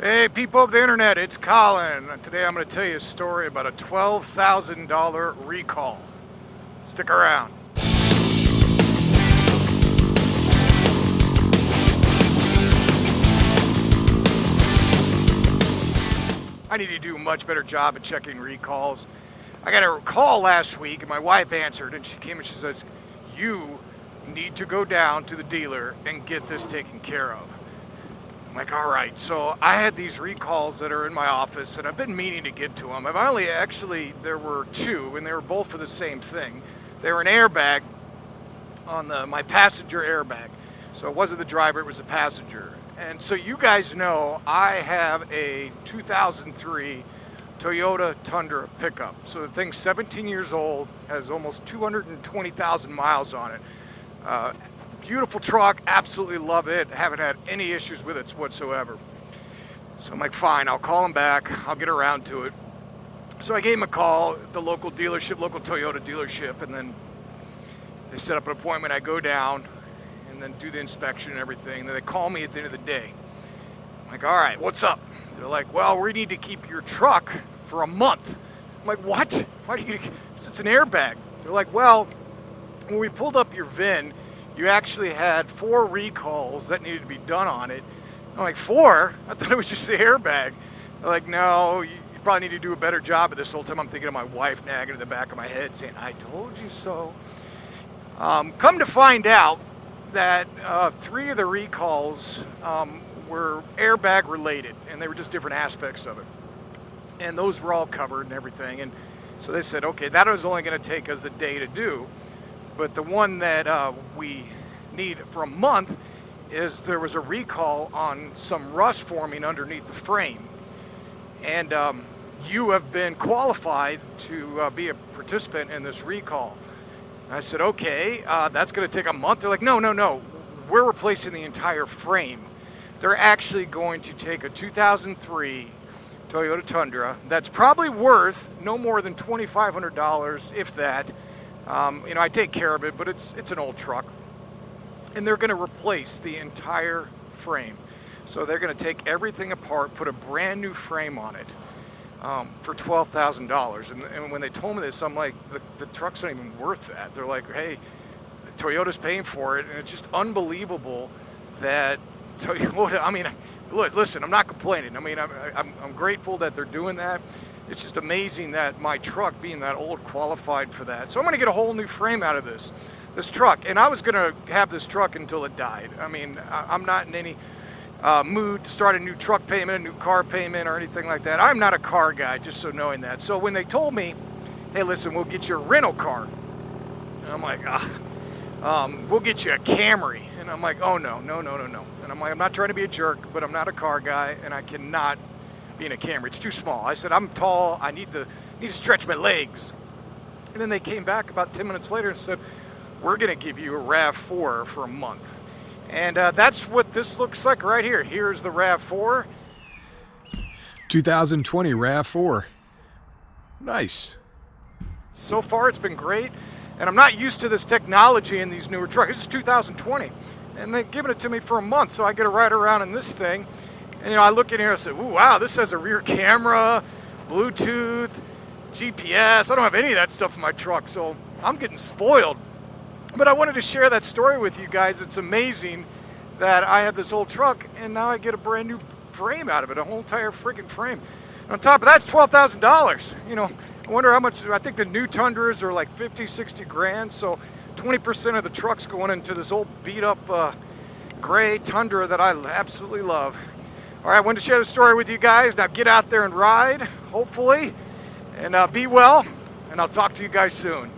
Hey people of the internet, it's Colin. Today I'm going to tell you a story about a $12,000 recall. Stick around. I need to do a much better job at checking recalls. I got a call last week and my wife answered and she came and she says, "You need to go down to the dealer and get this taken care of." I'm like, all right. So I had these recalls that are in my office and I've been meaning to get to them. There were two and they were both for the same thing. They were an airbag on my passenger airbag. So it wasn't the driver, it was the passenger. And so you guys know I have a 2003 Toyota Tundra pickup. So the thing's 17 years old, has almost 220,000 miles on it. Beautiful truck, absolutely love it. Haven't had any issues with it whatsoever. So I'm like, fine, I'll call him back. I'll get around to it. So I gave him a call at the local dealership, local Toyota dealership, and then they set up an appointment. I go down and then do the inspection and everything. Then they call me at the end of the day. I'm like, all right, what's up? They're like, well, we need to keep your truck for a month. I'm like, what? Why do you? It's an airbag. They're like, well, when we pulled up your VIN, you actually had 4 recalls that needed to be done on it. I'm like, 4? I thought it was just the airbag. They're like, no, you probably need to do a better job of this. The whole time I'm thinking of my wife nagging in the back of my head saying, I told you so. Come to find out that 3 of the recalls were airbag related, and they were just different aspects of it. And those were all covered and everything. And so they said, okay, that was only going to take us a day to do. But the one that we need for a month is there was a recall on some rust forming underneath the frame. And you have been qualified to be a participant in this recall. And I said, okay, that's going to take a month. They're like, no. We're replacing the entire frame. They're actually going to take a 2003 Toyota Tundra that's probably worth no more than $2,500, if that. I take care of it, but it's an old truck. And they're going to replace the entire frame. So they're going to take everything apart, put a brand new frame on it for $12,000. And when they told me this, I'm like, the truck's not even worth that. They're like, hey, Toyota's paying for it. And it's just unbelievable that Toyota, look, listen, I'm not complaining. I'm grateful that they're doing that. It's just amazing that my truck, being that old, qualified for that. So I'm going to get a whole new frame out of this truck. And I was going to have this truck until it died. I'm not in any mood to start a new truck payment, a new car payment, or anything like that. I'm not a car guy, just so knowing that. So when they told me, hey, listen, we'll get you a rental car. And I'm like, we'll get you a Camry. And I'm like, oh, no. And I'm like, I'm not trying to be a jerk, but I'm not a car guy, and I cannot be in a Camry. It's too small. I said, I'm tall. I need to stretch my legs. And then they came back about 10 minutes later and said, we're going to give you a RAV4 for a month. And that's what this looks like right here. Here's the RAV4. 2020 RAV4. Nice. So far, it's been great. And I'm not used to this technology in these newer trucks. This is 2020. And they've given it to me for a month, so I get to ride around in this thing. And, I look in here and I say, ooh, wow, this has a rear camera, Bluetooth, GPS. I don't have any of that stuff in my truck, so I'm getting spoiled. But I wanted to share that story with you guys. It's amazing that I have this old truck, and now I get a brand new frame out of it, a whole entire freaking frame. And on top of that, it's $12,000. I wonder how much. I think the new Tundras are like 50, 60 grand, so 20% of the truck's going into this old beat-up gray Tundra that I absolutely love. All right, I wanted to share the story with you guys. Now get out there and ride, hopefully, and be well, and I'll talk to you guys soon.